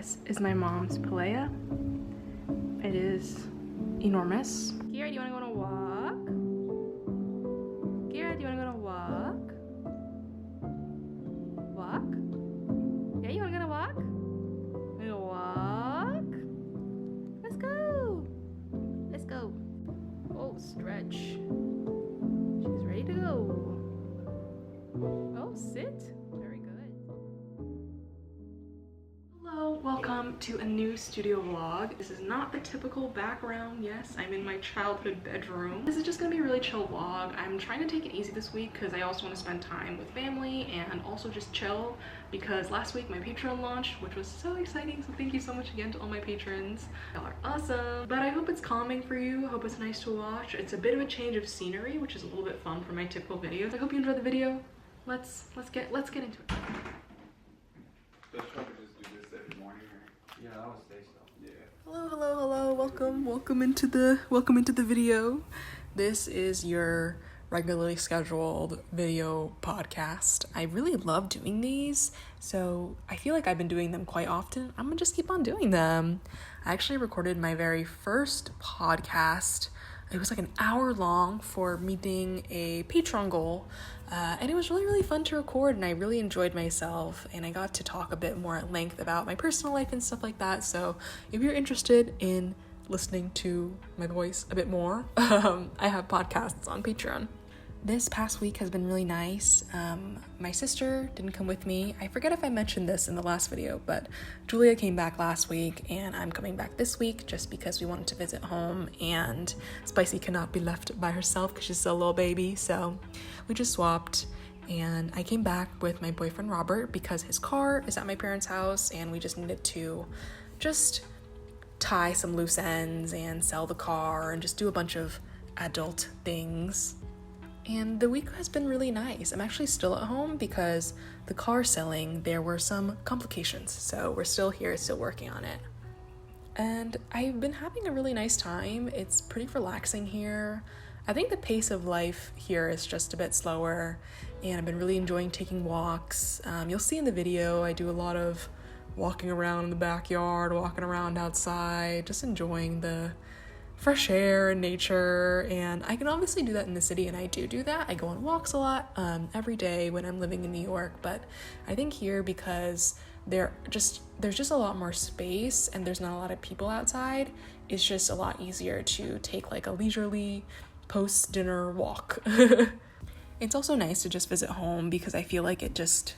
This is my mom's palea. It is enormous. Kira, do you want to go on a walk? Kira, do you want to go on a walk? Walk? Yeah, you want to go on a walk? Want to walk? Let's go. Let's go. Oh, stretch. She's ready to go. Oh, sit. Very good. Hello, welcome to a new studio vlog. This is not the typical background. Yes, I'm in my childhood bedroom. This is just gonna be a really chill vlog. I'm trying to take it easy this week because I also want to spend time with family and also just chill because last week my Patreon launched, which was so exciting. So thank you so much again to all my patrons. Y'all are awesome. But I hope it's calming for you. I hope it's nice to watch. It's a bit of a change of scenery, which is a little bit fun for my typical videos. I hope you enjoy the video. Let's get into it. Let's try to just do this every morning, right? Yeah, I would say so. Yeah. Hello. Welcome into the video. This is your regularly scheduled video podcast. I really love doing these, so I feel like I've been doing them quite often. I'm gonna just keep on doing them. I actually recorded my very first podcast. It was like an hour long for meeting a Patreon goal, and it was really fun to record, and I really enjoyed myself, and I got to talk a bit more at length about my personal life and stuff like that. So if you're interested in listening to my voice a bit more, I have podcasts on Patreon. This past week has been really nice. My sister didn't come with me. I forget if I mentioned this in the last video, but Julia came back last week and I'm coming back this week just because we wanted to visit home and Spicy cannot be left by herself because she's still a little baby. So we just swapped and I came back with my boyfriend Robert because his car is at my parents' house and we just needed to just tie some loose ends and sell the car and just do a bunch of adult things. And the week has been really nice. I'm actually still at home because the car selling, there were some complications. So we're still here, still working on it. And I've been having a really nice time. It's pretty relaxing here. I think the pace of life here is just a bit slower. And I've been really enjoying taking walks. You'll see in the video, I do a lot of walking around in the backyard, walking around outside, just enjoying the fresh air and nature, and I can obviously do that in the city, and I do that. I go on walks a lot every day when I'm living in New York, but I think here, because there's just a lot more space and there's not a lot of people outside, it's just a lot easier to take like a leisurely post-dinner walk. It's also nice to just visit home because I feel like it just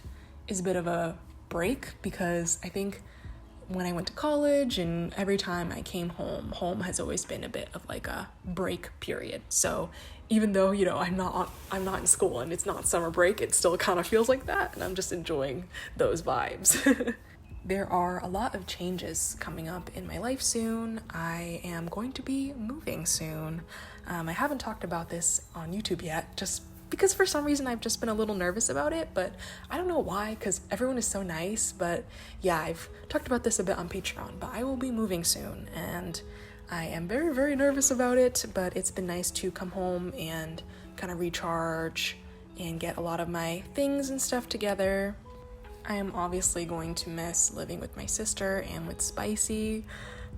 is a bit of a break, because I think when I went to college and every time I came home has always been a bit of like a break period. So even though, you know, I'm not in school and it's not summer break, it still kind of feels like that, and I'm just enjoying those vibes. There are a lot of changes coming up in my life soon. I am going to be moving soon. I haven't talked about this on YouTube yet, just because for some reason I've just been a little nervous about it, but I don't know why, because everyone is so nice. But yeah, I've talked about this a bit on Patreon, but I will be moving soon and I am very nervous about it, but it's been nice to come home and kind of recharge and get a lot of my things and stuff together. I am obviously going to miss living with my sister and with Spicy.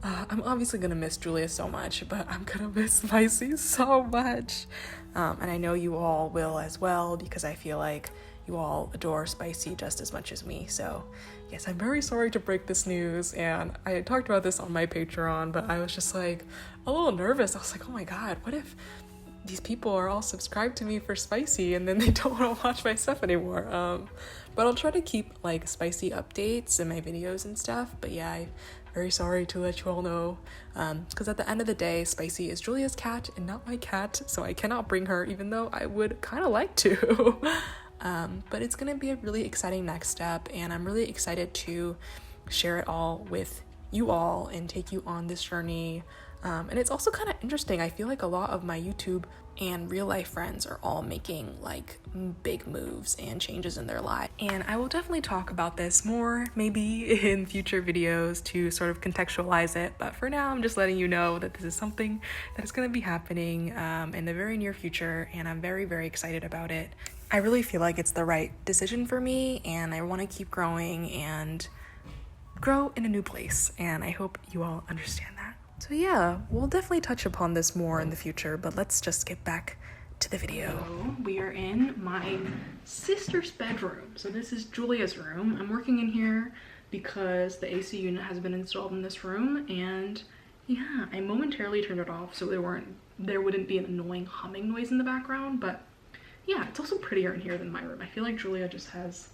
I'm obviously gonna miss Julia so much, but I'm gonna miss Spicy so much. And I know you all will as well, because I feel like you all adore Spicy just as much as me. So yes, I'm very sorry to break this news, and I talked about this on my Patreon, but I was just like a little nervous. I was like, oh my god, what if these people are all subscribed to me for Spicy and then they don't want to watch my stuff anymore? But I'll try to keep like Spicy updates in my videos and stuff. But yeah, I'm very sorry to let you all know, because at the end of the day, Spicy is Julia's cat and not my cat, so I cannot bring her, even though I would kind of like to. But it's gonna be a really exciting next step, and I'm really excited to share it all with you all and take you on this journey. And it's also kind of interesting. I feel like a lot of my YouTube and real life friends are all making like big moves and changes in their life. And I will definitely talk about this more maybe in future videos to sort of contextualize it. But for now, I'm just letting you know that this is something that is going to be happening in the very near future. And I'm very excited about it. I really feel like it's the right decision for me, and I want to keep growing and grow in a new place, and I hope you all understand that. So yeah, we'll definitely touch upon this more in the future, but let's just get back to the video. So we are in my sister's bedroom. So this is Julia's room. I'm working in here because the AC unit has been installed in this room, and yeah, I momentarily turned it off so there wouldn't be an annoying humming noise in the background. But yeah, it's also prettier in here than my room. I feel like Julia just has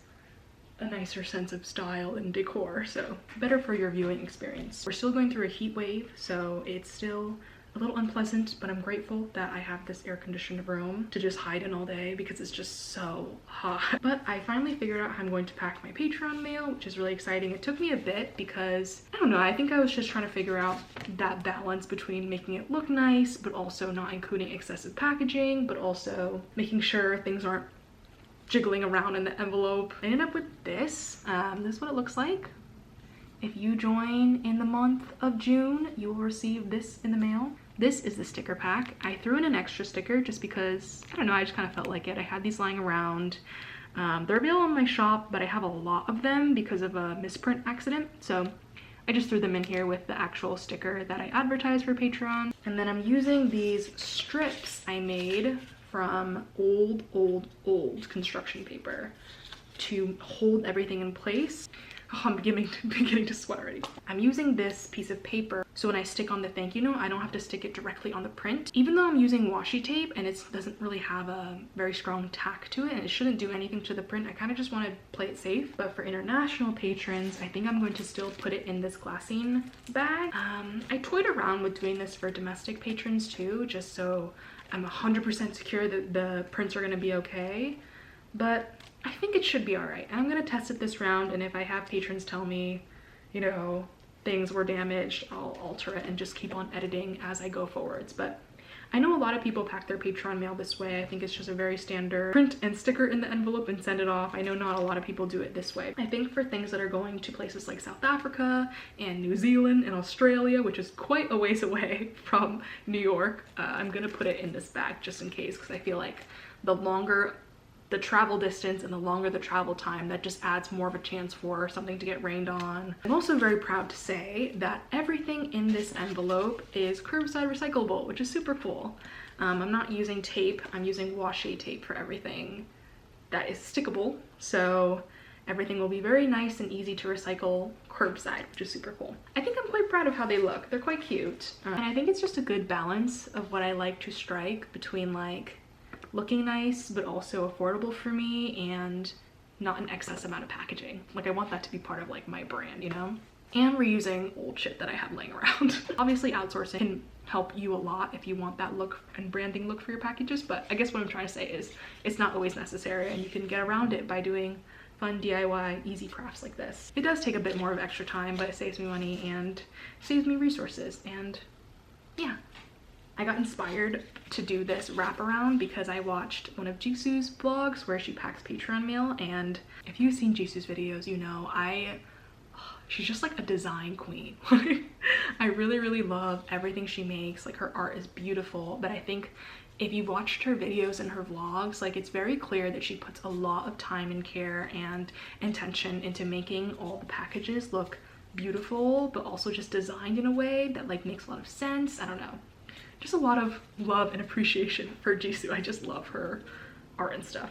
a nicer sense of style and decor, so better for your viewing experience. We're still going through a heat wave, so it's still a little unpleasant, but I'm grateful that I have this air-conditioned room to just hide in all day because it's just so hot. But I finally figured out how I'm going to pack my Patreon mail, which is really exciting. It took me a bit because, I don't know, I think I was just trying to figure out that balance between making it look nice, but also not including excessive packaging, but also making sure things aren't jiggling around in the envelope. I ended up with this. This is what it looks like. If you join in the month of June, you will receive this in the mail. This is the sticker pack. I threw in an extra sticker just because, I don't know, I just kind of felt like it. I had these lying around. They're available in my shop, but I have a lot of them because of a misprint accident. So I just threw them in here with the actual sticker that I advertised for Patreon. And then I'm using these strips I made from old construction paper to hold everything in place. Oh, I'm beginning to sweat already. I'm using this piece of paper so when I stick on the thank you note, I don't have to stick it directly on the print. Even though I'm using washi tape and it doesn't really have a very strong tack to it and it shouldn't do anything to the print, I kind of just want to play it safe. But for international patrons, I think I'm going to still put it in this glassine bag. I toyed around with doing this for domestic patrons too, just so I'm 100% secure that the prints are going to be okay, but I think it should be all right. I'm going to test it this round, and if I have patrons tell me, you know, things were damaged, I'll alter it and just keep on editing as I go forwards. But I know a lot of people pack their Patreon mail this way. I think it's just a very standard print and sticker in the envelope and send it off. I know not a lot of people do it this way. I think for things that are going to places like South Africa and New Zealand and Australia, which is quite a ways away from New York, I'm gonna put it in this bag just in case, because I feel like the longer the travel distance and the longer the travel time, that just adds more of a chance for something to get rained on. I'm also very proud to say that everything in this envelope is curbside recyclable, which is super cool. I'm not using tape, I'm using washi tape for everything that is stickable, so everything will be very nice and easy to recycle curbside, which is super cool. I think I'm quite proud of how they look. They're quite cute. And I think it's just a good balance of what I like to strike between like looking nice but also affordable for me and not an excess amount of packaging. Like I want that to be part of like my brand, you know? And reusing old shit that I have laying around. Obviously outsourcing can help you a lot if you want that look and branding look for your packages, but I guess what I'm trying to say is it's not always necessary and you can get around it by doing fun DIY easy crafts like this. It does take a bit more of extra time, but it saves me money and saves me resources, and yeah. I got inspired to do this wraparound because I watched one of Jisoo's vlogs where she packs Patreon mail, and if you've seen Jisoo's videos, you know she's just like a design queen. I really love everything she makes. Like her art is beautiful, but I think if you've watched her videos and her vlogs, like it's very clear that she puts a lot of time and care and intention into making all the packages look beautiful, but also just designed in a way that like makes a lot of sense. I don't know. Just a lot of love and appreciation for Jisoo. I just love her art and stuff.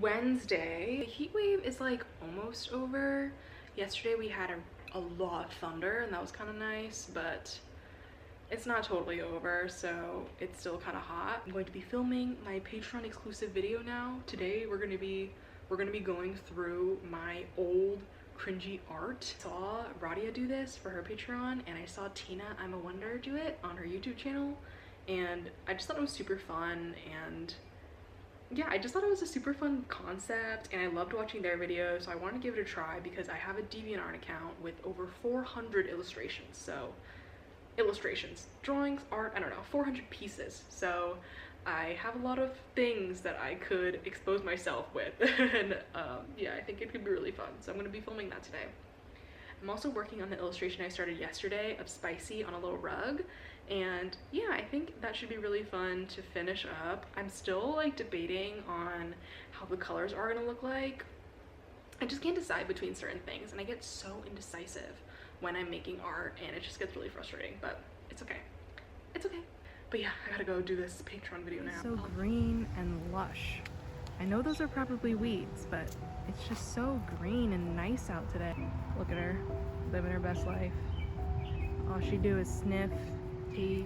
Wednesday. The heat wave is like almost over. Yesterday we had a lot of thunder and that was kind of nice, but it's not totally over, so it's still kind of hot. I'm going to be filming my Patreon exclusive video now. Today we're gonna be going through my old cringy art. I saw Radia do this for her Patreon, and I saw Tina I'm a Wonder do it on her YouTube channel, and I just thought it was super fun. And yeah, I just thought it was a super fun concept, and I loved watching their videos, so I wanted to give it a try because I have a DeviantArt account with over 400 illustrations. So illustrations, drawings, art, I don't know, 400 pieces. So I have a lot of things that I could expose myself with. And yeah, I think it could be really fun. So I'm gonna be filming that today. I'm also working on the illustration I started yesterday of Spicy on a little rug. And yeah, I think that should be really fun to finish up. I'm still like debating on how the colors are gonna look like. I just can't decide between certain things, and I get so indecisive when I'm making art, and it just gets really frustrating, but it's okay. It's okay. But yeah, I gotta go do this Patreon video now. So green and lush. I know those are probably weeds, but it's just so green and nice out today. Look at her, living her best life. All she do is sniff, pee,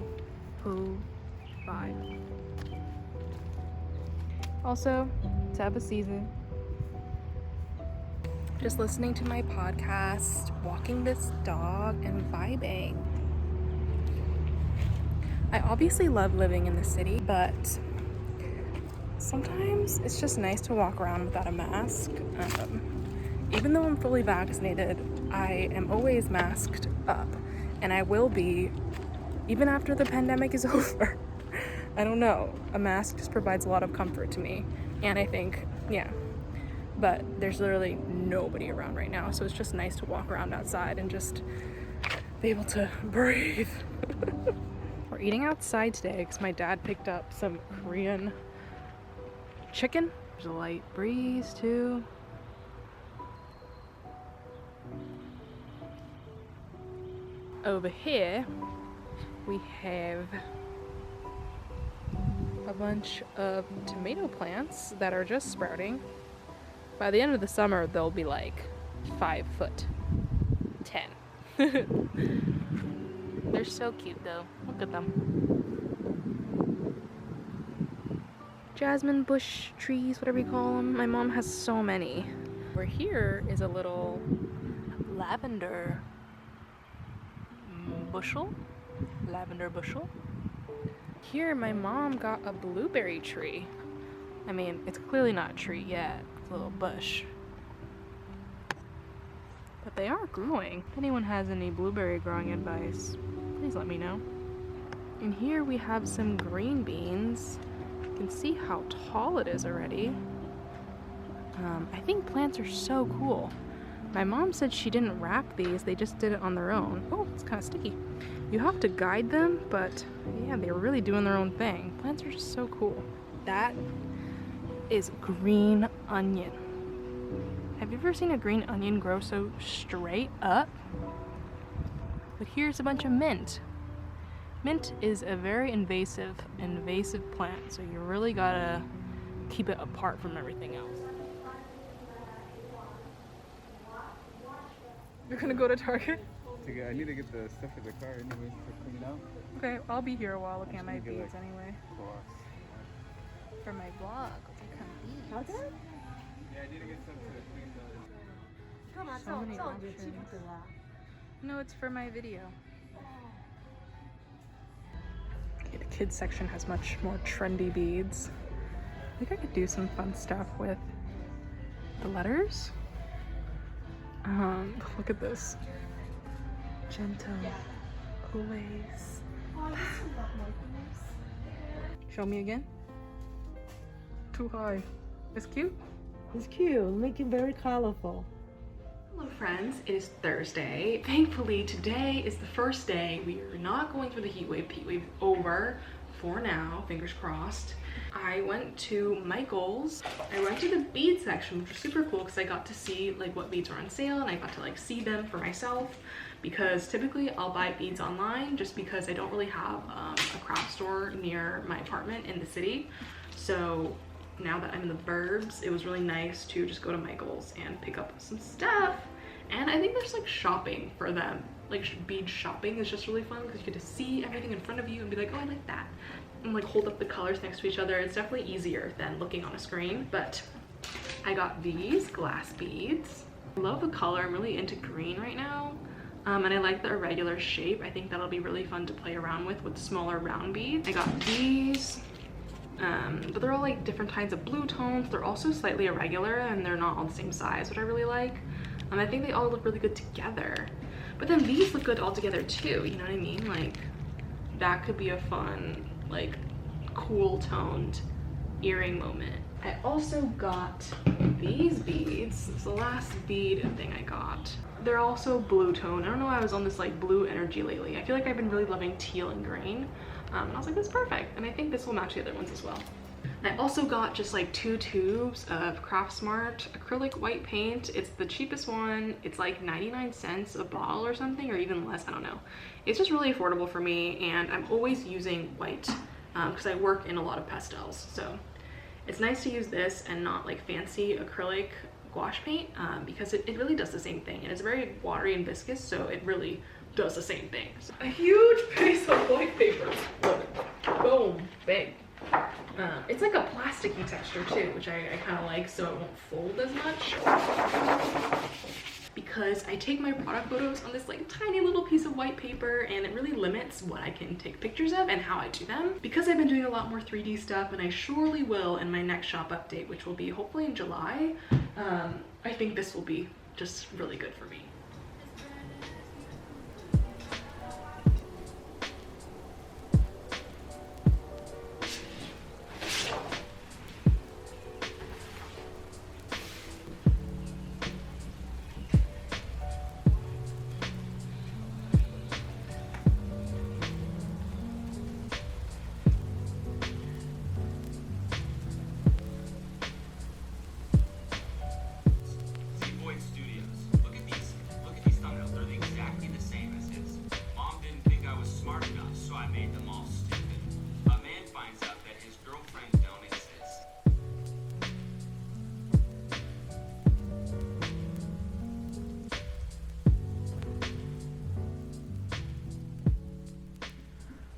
poo, vibe. Also, tab of season. Just listening to my podcast, walking this dog, and vibing. I obviously love living in the city, but sometimes it's just nice to walk around without a mask. Even though I'm fully vaccinated, I am always masked up, and I will be even after the pandemic is over. I don't know. A mask just provides a lot of comfort to me, and I think, yeah. But there's literally nobody around right now, so it's just nice to walk around outside and just be able to breathe. We're eating outside today because my dad picked up some Korean chicken. There's a light breeze too. Over here we have a bunch of tomato plants that are just sprouting. By the end of the summer, they'll be like 5'10". They're so cute though. Look at them. Jasmine bush trees, whatever you call them. My mom has so many. Over here is a little lavender bushel. Lavender bushel. Here, my mom got a blueberry tree. I mean, it's clearly not a tree yet. Little bush, but they are growing. If anyone has any blueberry growing advice, please let me know. And here we have some green beans. You can see how tall it is already. I think plants are so cool. My mom said she didn't wrap these, they just did it on their own. Oh, it's kind of sticky. You have to guide them, but yeah, they're really doing their own thing. Plants are just so cool. That is green onion. Have you ever seen a green onion grow so straight up? But here's a bunch of mint. Mint is a very invasive plant, so you really gotta keep it apart from everything else. You're gonna go to Target? I need to get the stuff in the car anyways to clean it out. Okay, I'll be here a while looking at my beads anyway. Cloths. For my vlog, what kind of beads? Yeah, I need to get some to clean the... So many options. No, it's for my video. Okay, the kids section has much more trendy beads. I think I could do some fun stuff with the letters. Look at this. Gentle, always. Show me again. Too high. It's cute. It's cute, make it very colorful. Hello friends, it is Thursday. Thankfully today is the first day we are not going through the heat wave. Heat wave over for now, fingers crossed. I went to Michael's. I went to the bead section, which was super cool because I got to see like what beads were on sale, and I got to like see them for myself, because typically I'll buy beads online just because I don't really have a craft store near my apartment in the city. So now that I'm in the burbs, it was really nice to just go to Michael's and pick up some stuff. And I think there's like shopping for them. Like bead shopping is just really fun because you get to see everything in front of you and be like, oh, I like that. And like hold up the colors next to each other. It's definitely easier than looking on a screen. But I got these glass beads. I love the color. I'm really into green right now. And I like the irregular shape. I think that'll be really fun to play around with smaller round beads. I got these. But they're all like different kinds of blue tones. They're also slightly irregular and they're not all the same size, which I really like. I think they all look really good together. But then these look good all together too, you know what I mean? Like that could be a fun, like cool toned earring moment. I also got these beads. This is the last bead thing I got. They're also blue tone. I don't know why I was on this like blue energy lately. I feel like I've been really loving teal and green. And I was like, this is perfect. And I think this will match the other ones as well. I also got just like 2 tubes of Craftsmart acrylic white paint. It's the cheapest one. It's like 99 cents a bottle or something, or even less, I don't know. It's just really affordable for me, and I'm always using white because I work in a lot of pastels. So it's nice to use this and not like fancy acrylic gouache paint because it really does the same thing. And it's very watery and viscous, so it really does the same thing. So a huge piece of white paper. Look, boom, big. It's like a plasticky texture too, which I kind of like, so it won't fold as much. Because I take my product photos on this like tiny little piece of white paper, and it really limits what I can take pictures of and how I do them. Because I've been doing a lot more 3D stuff, and I surely will in my next shop update, which will be hopefully in July, I think this will be just really good for me.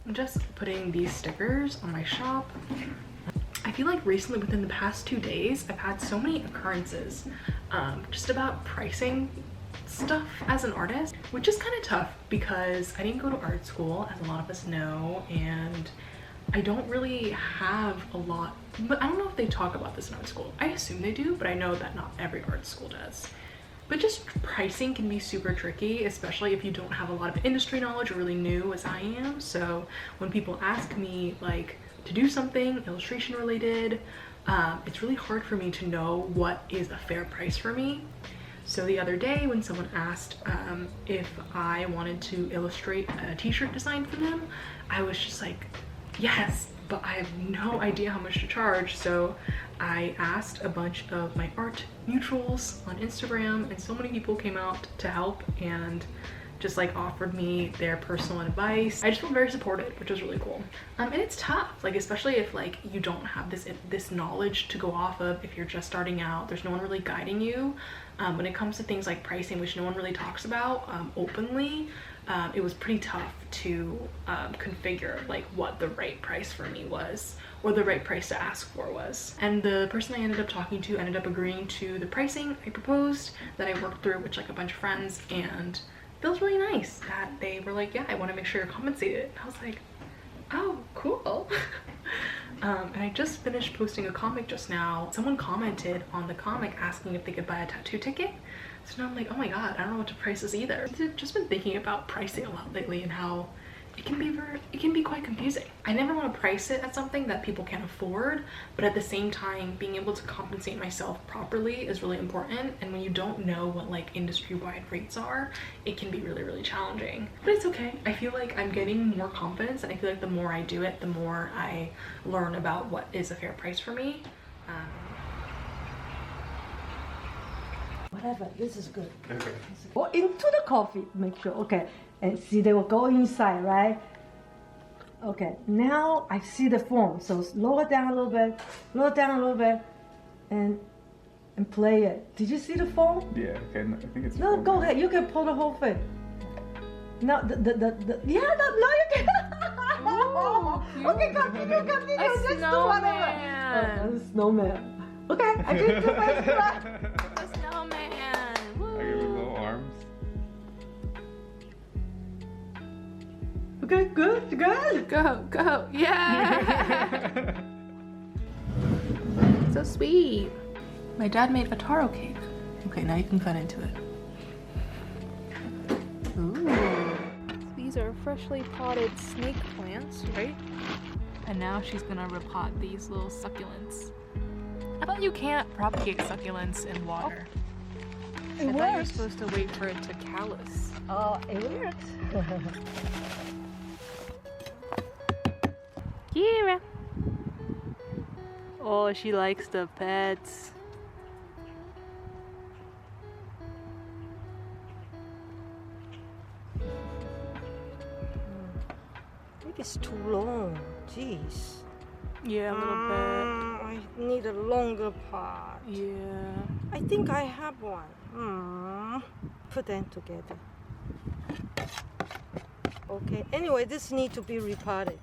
I'm just putting these stickers on my shop. I feel like recently, within the past 2 days, I've had so many occurrences just about pricing stuff as an artist, which is kind of tough because I didn't go to art school, as a lot of us know, and I don't really have a lot, but I don't know if they talk about this in art school. I assume they do, but I know that not every art school does. But just pricing can be super tricky, especially if you don't have a lot of industry knowledge or really new as I am. So when people ask me like to do something illustration related, it's really hard for me to know what is a fair price for me. So the other day when someone asked if I wanted to illustrate a t-shirt design for them, I was just like, yes, but I have no idea how much to charge. So I asked a bunch of my art mutuals on Instagram, and so many people came out to help and just like offered me their personal advice. I just felt very supported, which was really cool. And it's tough, like especially if like you don't have this knowledge to go off of. If you're just starting out, there's no one really guiding you. When it comes to things like pricing, which no one really talks about openly, it was pretty tough to configure like what the right price for me was, or the right price to ask for was. And the person I ended up talking to ended up agreeing to the pricing I proposed that I worked through with like a bunch of friends, and it feels really nice that they were like, yeah, I want to make sure you're compensated. I was like, oh, cool. And I just finished posting a comic just now. Someone commented on the comic asking if they could buy a tattoo ticket. So now I'm like, oh my god, I don't know what to price this either. I've just been thinking about pricing a lot lately and how it can be quite confusing. I never want to price it at something that people can't afford, but at the same time, being able to compensate myself properly is really important. And when you don't know what like industry-wide rates are, it can be really, really challenging. But it's okay. I feel like I'm getting more confidence, and I feel like the more I do it, the more I learn about what is a fair price for me. Whatever, this is good. Okay. Go into the coffee, make sure, okay. And see, they will go inside, right? Okay, now I see the form. So lower down a little bit, lower down a little bit, and play it. Did you see the form? Yeah, okay, I think it's... No, go ahead. You can pull the whole thing. No, yeah, no, you can. Okay, continue. Just do whatever. Oh, a snowman. Okay, I did the first one. A snowman. Woo. I give it little arms. Okay, good. Go. Yeah. So sweet. My dad made a taro cake. Okay, now you can cut into it. Ooh. These are freshly potted snake plants, right? And now she's gonna repot these little succulents. I thought you can't propagate succulents in water. I thought you're supposed to wait for it to callus. Oh, it works. Kira. Oh, she likes the pets. I think it's too long. Jeez. Yeah, a little bit. I need a longer part. Yeah. I think I have one. Put them together. Okay. Anyway, this needs to be repotted.